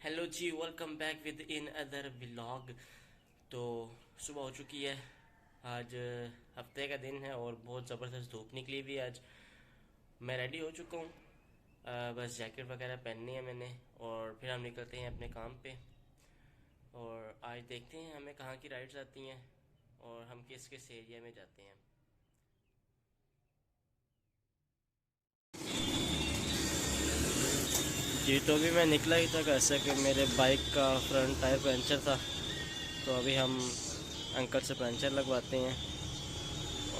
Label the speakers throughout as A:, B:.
A: Hello जी, welcome back with another vlog. तो सुबह हो चुकी है। आज हफ्ते का दिन है और बहुत ज़बरदस्त धूप निकली हुई है आज। मैं रेडी हो चुका हूँ। बस जैकेट वगैरह पहननी है मैंने और फिर हम निकलते हैं अपने काम पे। और आज देखते हैं हमें कहाँ की राइड्स आती हैं और हम किस किस एरिया में जाते हैं। जी, तो अभी मैं निकला ही था घर से कि मेरे बाइक का फ्रंट टायर पंचर था। तो अभी हम अंकल से पंचर लगवाते हैं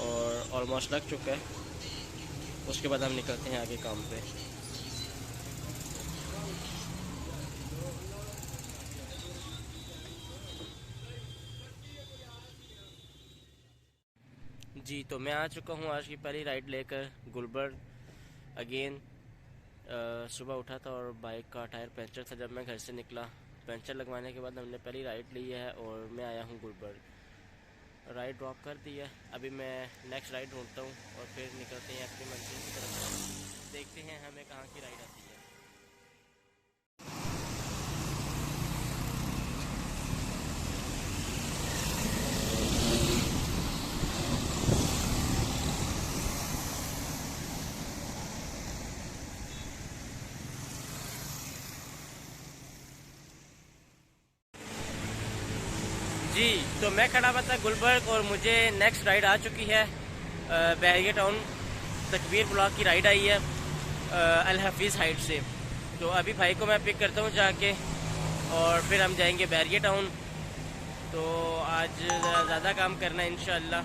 A: और ऑलमोस्ट लग चुका है। उसके बाद हम निकलते हैं आगे काम पे। जी, तो मैं आ चुका हूँ आज की पहली राइड लेकर गुलबर्ग अगेन। सुबह उठा था और बाइक का टायर पंचर था जब मैं घर से निकला। पंचर लगवाने के बाद हमने पहली राइड ली है और मैं आया हूँ गुलबर्ग। राइड ड्रॉप कर दी है। अभी मैं नेक्स्ट राइड ढूंढता हूँ और फिर निकलते हैं अपनी मंजिल की तरफ। देखते हैं हमें कहाँ की राइड आती है। जी, तो मैं खड़ा हुआ था गुलबर्ग और मुझे नेक्स्ट राइड आ चुकी है। बैरिया टाउन तकबीर ब्लॉक की राइड आई है अल हफीज़ हाइट से। तो अभी भाई को मैं पिक करता हूँ जाके और फिर हम जाएंगे बैरिया टाउन। तो आज ज़्यादा काम करना है इंशाल्लाह।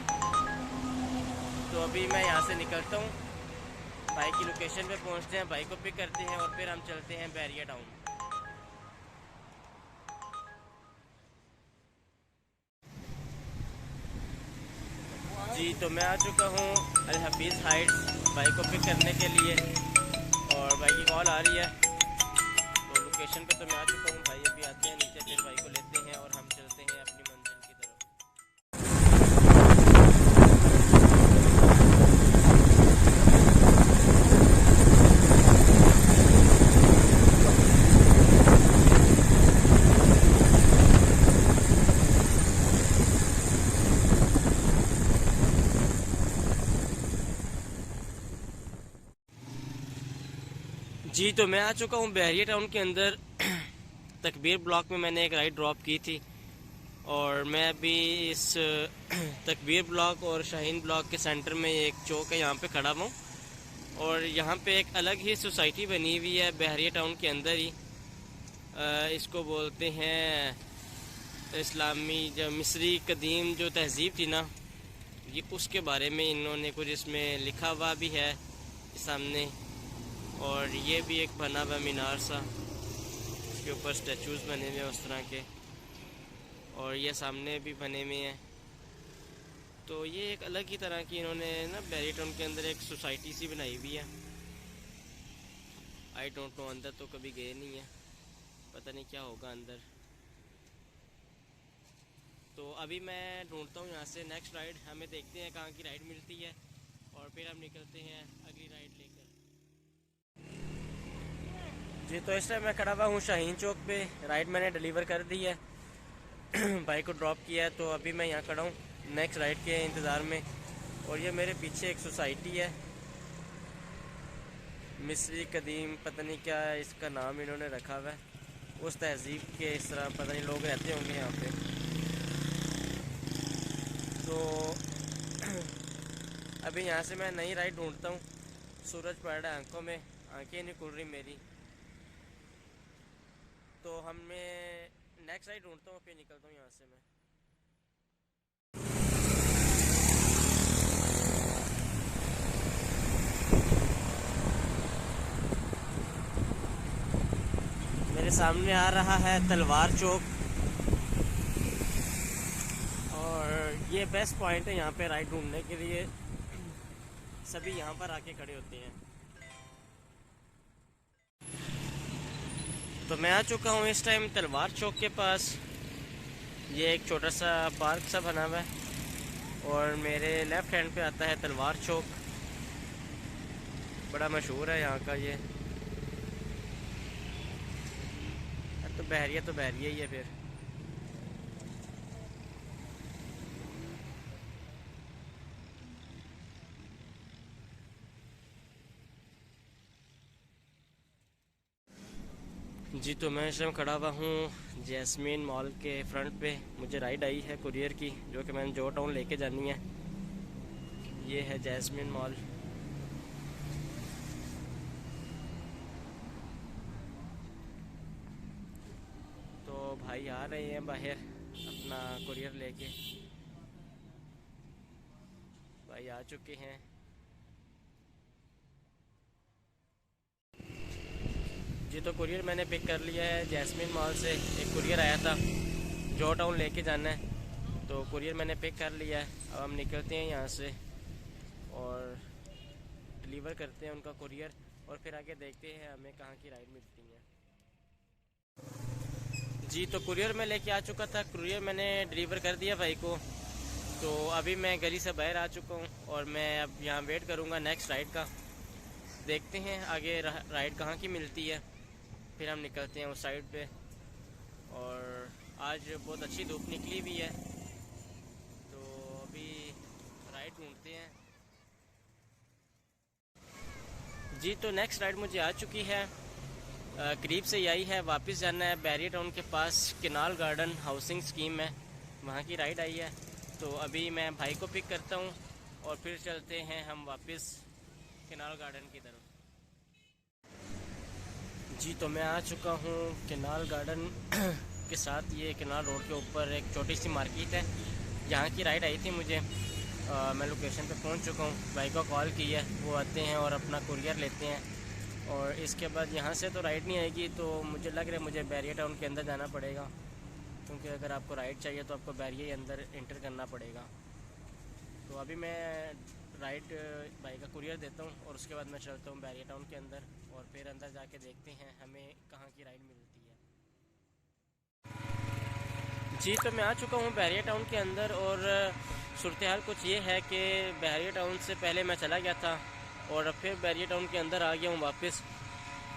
A: तो अभी मैं यहाँ से निकलता हूँ, भाई की लोकेशन पे पहुँचते हैं, भाई को पिक करते हैं और फिर हम चलते हैं बैरिया टाउन। जी, तो मैं आ चुका हूँ अल हफीज़ हाइट्स भाई को पिक करने के लिए और भाई की कॉल आ रही है। तो लोकेशन पे तो मैं आ चुका हूँ, भाई अभी आते हैं नीचे, फिर भाई को लेते हैं और हम चलते हैं अपनी मंजिल की तरफ। जी, तो मैं आ चुका हूँ बैरिया टाउन के अंदर। तकबीर ब्लॉक में मैंने एक राइड ड्रॉप की थी और मैं अभी इस तकबीर ब्लॉक और शाहीन ब्लॉक के सेंटर में एक चौक है, यहाँ पे खड़ा हूँ। और यहाँ पे एक अलग ही सोसाइटी बनी हुई है बैरिया टाउन के अंदर ही। इसको बोलते हैं इस्लामी, जो मिस्री कदीम जो तहज़ीब थी ना, ये उसके बारे में इन्होंने कुछ इसमें लिखा हुआ भी है सामने। और ये भी एक बना हुआ मीनार सा, इसके ऊपर स्टैचूज़ बने हुए हैं उस तरह के, और ये सामने भी बने हुए हैं। तो ये एक अलग ही तरह की इन्होंने ना बैरिया टाउन के अंदर एक सोसाइटी सी बनाई हुई है। आई डोंट नो, अंदर तो कभी गए नहीं है, पता नहीं क्या होगा अंदर। तो अभी मैं ढूंढता हूँ यहाँ से नेक्स्ट राइड, हमें देखते हैं कहाँ की राइड मिलती है और फिर हम निकलते हैं अगली राइड लेकर। जी, तो इस टाइम मैं खड़ा हुआ हूँ शाहीन चौक पे। राइड मैंने डिलीवर कर दी है। बाइक को ड्रॉप किया है, तो अभी मैं यहाँ खड़ा हूँ नेक्स्ट राइड के इंतज़ार में। और ये मेरे पीछे एक सोसाइटी है मिस्री कदीम, पता नहीं क्या है इसका नाम इन्होंने रखा हुआ है। उस तहज़ीब के इस तरह पता नहीं लोग रहते होंगे यहाँ पे। तो अभी यहाँ से मैं नई राइड ढूंढता हूँ। सूरज पड़ रहा है आंखों में, आंखें नहीं खुल रही मेरी। तो हमें नेक्स्ट राइड ढूंढता हूँ, फिर निकलता हूँ यहाँ से मैं। मेरे सामने आ रहा है तलवार चौक और ये बेस्ट पॉइंट है यहाँ पे राइड ढूंढने के लिए। सभी यहाँ पर आके खड़े होते हैं। तो मैं आ चुका हूँ इस टाइम तलवार चौक के पास। ये एक छोटा सा पार्क सा बना हुआ है और मेरे लेफ़्ट हैंड पे आता है तलवार चौक। बड़ा मशहूर है यहाँ का ये। तो बहरिया ही है फिर। जी तो मैं इस टाइम खड़ा हुआ हूँ जैस्मीन मॉल के फ्रंट पे। मुझे राइड आई है कुरियर की, जो कि मैंने जोहर टाउन लेके जानी है। ये है जैस्मीन मॉल। तो भाई आ रहे हैं बाहर अपना कुरियर लेके। भाई आ चुके हैं। जी तो कुरियर मैंने पिक कर लिया है जैस्मीन मॉल से। एक कुरियर आया था, जोहर टाउन लेके जाना है, तो कुरियर मैंने पिक कर लिया है। अब हम निकलते हैं यहाँ से और डिलीवर करते हैं उनका कुरियर, और फिर आगे देखते हैं हमें कहाँ की राइड मिलती है। जी तो कुरियर मैं लेके आ चुका था, कुरियर मैंने डिलीवर कर दिया भाई को। तो अभी मैं गली से बाहर आ चुका हूँ और मैं अब यहाँ वेट करूँगा नेक्स्ट राइड का। देखते हैं आगे राइड कहाँ की मिलती है, फिर हम निकलते हैं उस साइड पे। और आज बहुत अच्छी धूप निकली हुई है, तो अभी राइड ढूंढते हैं। जी तो नेक्स्ट राइड मुझे आ चुकी है, करीब से यही है। वापस जाना है बैरियर टाउन के पास, केनाल गार्डन हाउसिंग स्कीम है, वहाँ की राइड आई है। तो अभी मैं भाई को पिक करता हूँ और फिर चलते हैं हम वापस केनाल गार्डन की तरफ। जी तो मैं आ चुका हूँ केनाल गार्डन के साथ। ये केनाल रोड के ऊपर एक छोटी सी मार्केट है, यहाँ की राइड आई थी मुझे। मैं लोकेशन पे पहुँच चुका हूँ, भाई को कॉल की है, वो आते हैं और अपना कुरियर लेते हैं। और इसके बाद यहाँ से तो राइड नहीं आएगी, तो मुझे लग रहा है मुझे बैरियर टाउन के अंदर जाना पड़ेगा, क्योंकि अगर आपको राइड चाहिए तो आपको बैरियर के अंदर इंटर करना पड़ेगा। तो अभी मैं राइड भाई का कुरियर देता हूँ और उसके बाद मैं चलता हूँ बैरियर टाउन के अंदर, और फिर अंदर जाके देखते हैं हमें कहाँ की राइड मिलती है। जी तो मैं आ चुका हूँ बैरियर टाउन के अंदर, और सूरत हाल कुछ ये है कि बैरियर टाउन से पहले मैं चला गया था और अब फिर बैरियर टाउन के अंदर आ गया हूँ वापस।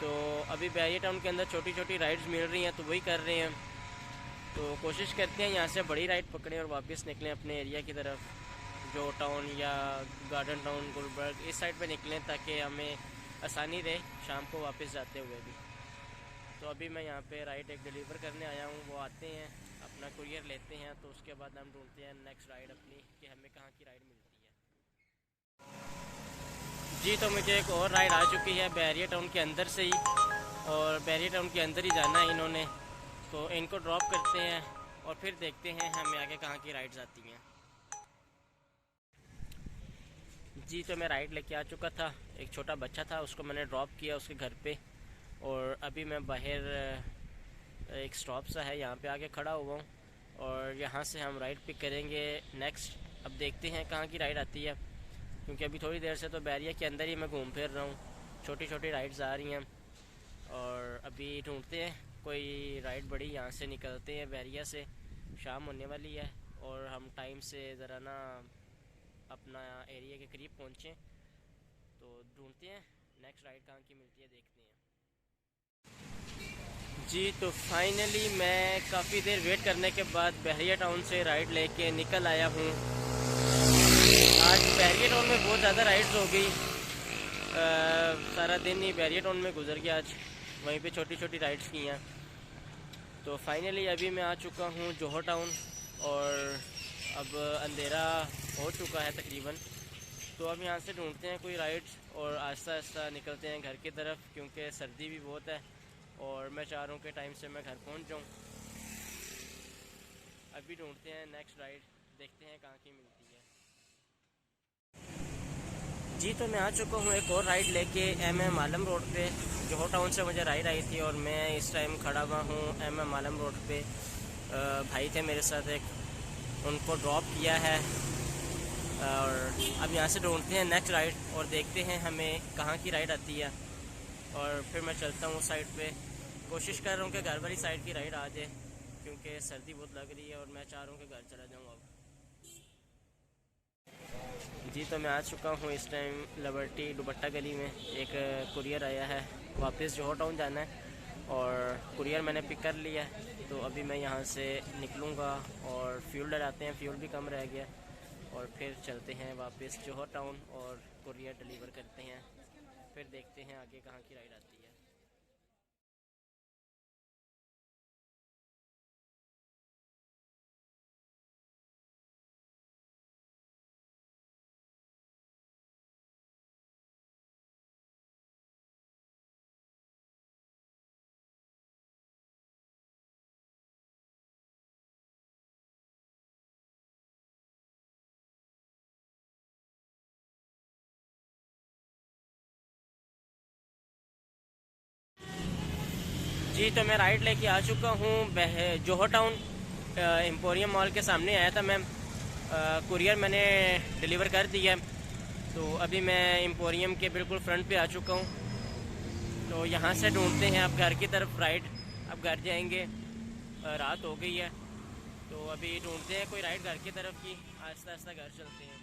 A: तो अभी बैरियर टाउन के अंदर छोटी छोटी राइड्स मिल रही हैं, तो वही कर रहे हैं। तो कोशिश करते हैं यहाँ से बड़ी राइड पकड़ें और वापस निकलें अपने एरिया की तरफ, जो टाउन या गार्डन टाउन गुलबर्ग इस साइड पे निकलें, ताकि हमें आसानी रहे शाम को वापस जाते हुए भी। तो अभी मैं यहाँ पे राइड एक डिलीवर करने आया हूँ, वो आते हैं अपना कुरियर लेते हैं, तो उसके बाद हम ढूंढते हैं नेक्स्ट राइड अपनी कि हमें कहाँ की राइड मिलती है। जी तो मुझे एक और राइड आ चुकी है बैरियर टाउन के अंदर से ही, और बैरियर टाउन के अंदर ही जाना है इन्होंने, तो इनको ड्रॉप करते हैं और फिर देखते हैं हमें आगे कहाँ की राइड्स आती हैं। जी तो मैं राइड लेके आ चुका था, एक छोटा बच्चा था, उसको मैंने ड्रॉप किया उसके घर पे, और अभी मैं बाहर एक स्टॉप सा है यहाँ पे आके खड़ा हुआ हूँ, और यहाँ से हम राइड पिक करेंगे नेक्स्ट। अब देखते हैं कहाँ की राइड आती है, क्योंकि अभी थोड़ी देर से तो बैरियर के अंदर ही मैं घूम फिर रहा हूँ, छोटी छोटी राइड्स आ रही हैं। और अभी ढूंढते हैं कोई राइड बड़ी, यहाँ से निकलते हैं बैरियर से। शाम होने वाली है और हम टाइम से ज़रा ना अपना एरिया के करीब पहुँचें, तो ढूंढते हैं नेक्स्ट राइड कहाँ की मिलती है, देखते हैं। जी तो फाइनली मैं काफ़ी देर वेट करने के बाद बैरियर टाउन से राइड लेके निकल आया हूँ। आज बैरियर टाउन में बहुत ज़्यादा राइड्स हो गई, सारा दिन ही बैरियर टाउन में गुजर गया आज, वहीं पे छोटी छोटी राइड्स की हैं। तो फाइनली अभी मैं आ चुका हूँ जोहर टाउन, और अब अंधेरा हो चुका है तकरीबन। तो अब यहाँ से ढूंढते हैं कोई राइड्स और आहिस्ता आहिस्ता निकलते हैं घर की तरफ, क्योंकि सर्दी भी बहुत है और मैं चाह रहा हूँ कि टाइम से मैं घर पहुँच जाऊँ। अभी ढूंढते हैं नेक्स्ट राइड, देखते हैं कहाँ की मिलती है। जी तो मैं आ चुका हूँ एक और राइड लेके MM आलम रोड पे। जोहर टाउन से मुझे राइड आई थी और मैं इस टाइम खड़ा हुआ हूँ MM आलम रोड पे। भाई थे मेरे साथ एक, उनको ड्रॉप किया है, और अब यहाँ से ढूंढते हैं नेक्स्ट राइड और देखते हैं हमें कहाँ की राइड आती है, और फिर मैं चलता हूँ उस साइड पे। कोशिश कर रहा हूँ कि घर वाली साइड की राइड आ जाए, क्योंकि सर्दी बहुत लग रही है और मैं चाह रहा हूँ कि घर चला जाऊँ अब। जी तो मैं आ चुका हूँ इस टाइम लिबर्टी दुपट्टा गली में। एक कुरियर आया है, वापस जोहर टाउन जाना है, और कुरियर मैंने पिक कर लिया है। तो अभी मैं यहाँ से निकलूँगा और फ्यूल डलाते हैं, फ्यूल भी कम रह गया, और फिर चलते हैं वापस जौहर टाउन और कुरियर डिलीवर करते हैं। फिर देखते हैं आगे कहाँ की राइड आती है। जी, तो मैं राइड लेके आ चुका हूँ जौहर टाउन। एम्पोरियम मॉल के सामने आया था मैं। कुरियर मैंने डिलीवर कर दिया है। तो अभी मैं एम्पोरियम के बिल्कुल फ्रंट पे आ चुका हूँ। तो यहाँ से ढूंढते हैं अब घर की तरफ राइड। अब घर जाएंगे, रात हो गई है। तो अभी ढूंढते हैं कोई राइड घर की तरफ की। आहिस्ता आहिस्ता घर चलते हैं।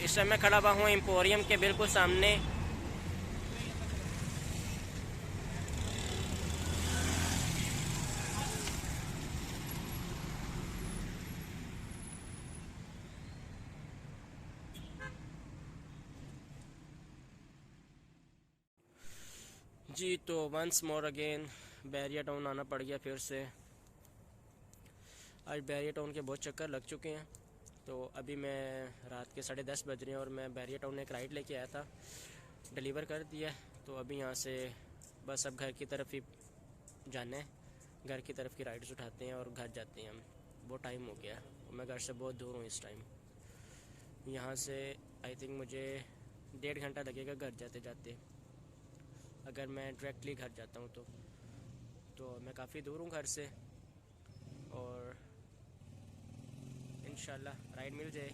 A: इस समय खड़ा हुआ हूँ एम्पोरियम के बिल्कुल सामने। जी, तो once more again Bairia town आना पड़ गया फिर से। आज बैरिया टाउन के बहुत चक्कर लग चुके हैं। तो अभी मैं रात के 10:30 बज रहे हैं और मैं बैरिया टाउन एक राइड लेके आया था, डिलीवर कर दिया। तो अभी यहाँ से बस अब घर की तरफ ही जाना है। घर की तरफ की राइड्स उठाते हैं और घर जाते हैं हम। बहुत टाइम हो गया, मैं घर से बहुत दूर हूँ इस टाइम। यहाँ से आई थिंक मुझे 1.5 घंटा लगेगा घर जाते जाते, अगर मैं डायरेक्टली घर जाता हूँ तो मैं काफ़ी दूर हूँ घर से। और इंशाल्लाह राइड मिल जाए।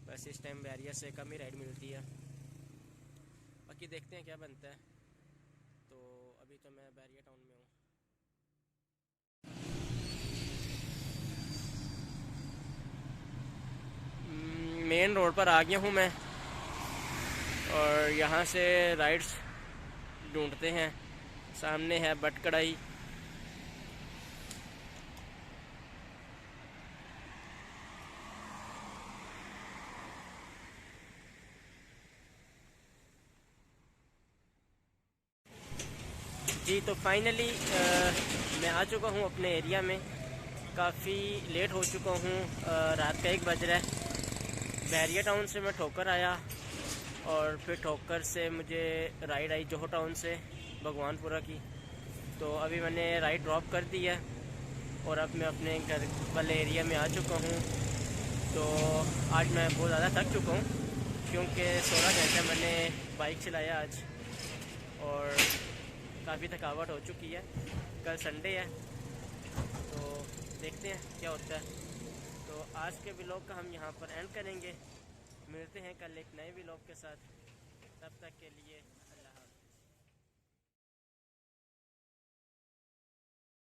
A: बस इस टाइम बैरिया से कम ही राइड मिलती है, बाकी देखते हैं क्या बनता है। तो अभी तो मैं बैरिया टाउन में हूँ। मेन रोड पर आ गया हूँ मैं, और यहाँ से राइड्स ढूंढते हैं। सामने है बट कढ़ाई। जी, तो फाइनली मैं आ चुका हूँ अपने एरिया में। काफ़ी लेट हो चुका हूँ, रात का 1 बज रहा है। बैरिया टाउन से मैं ठोकर आया, और फिर ठोकर से मुझे राइड आई जौहर टाउन से भगवानपुरा की। तो अभी मैंने राइड ड्रॉप कर दी है, और अब मैं अपने घर वाले एरिया में आ चुका हूँ। तो आज मैं बहुत ज़्यादा थक चुका हूँ, क्योंकि 16 घंटे मैंने बाइक चलाया आज, और काफ़ी थकावट हो चुकी है। कल संडे है, तो देखते हैं क्या होता है। तो आज के व्लॉग का हम यहाँ पर एंड करेंगे। मिलते हैं कल एक नए व्लॉग के साथ। तब तक के लिए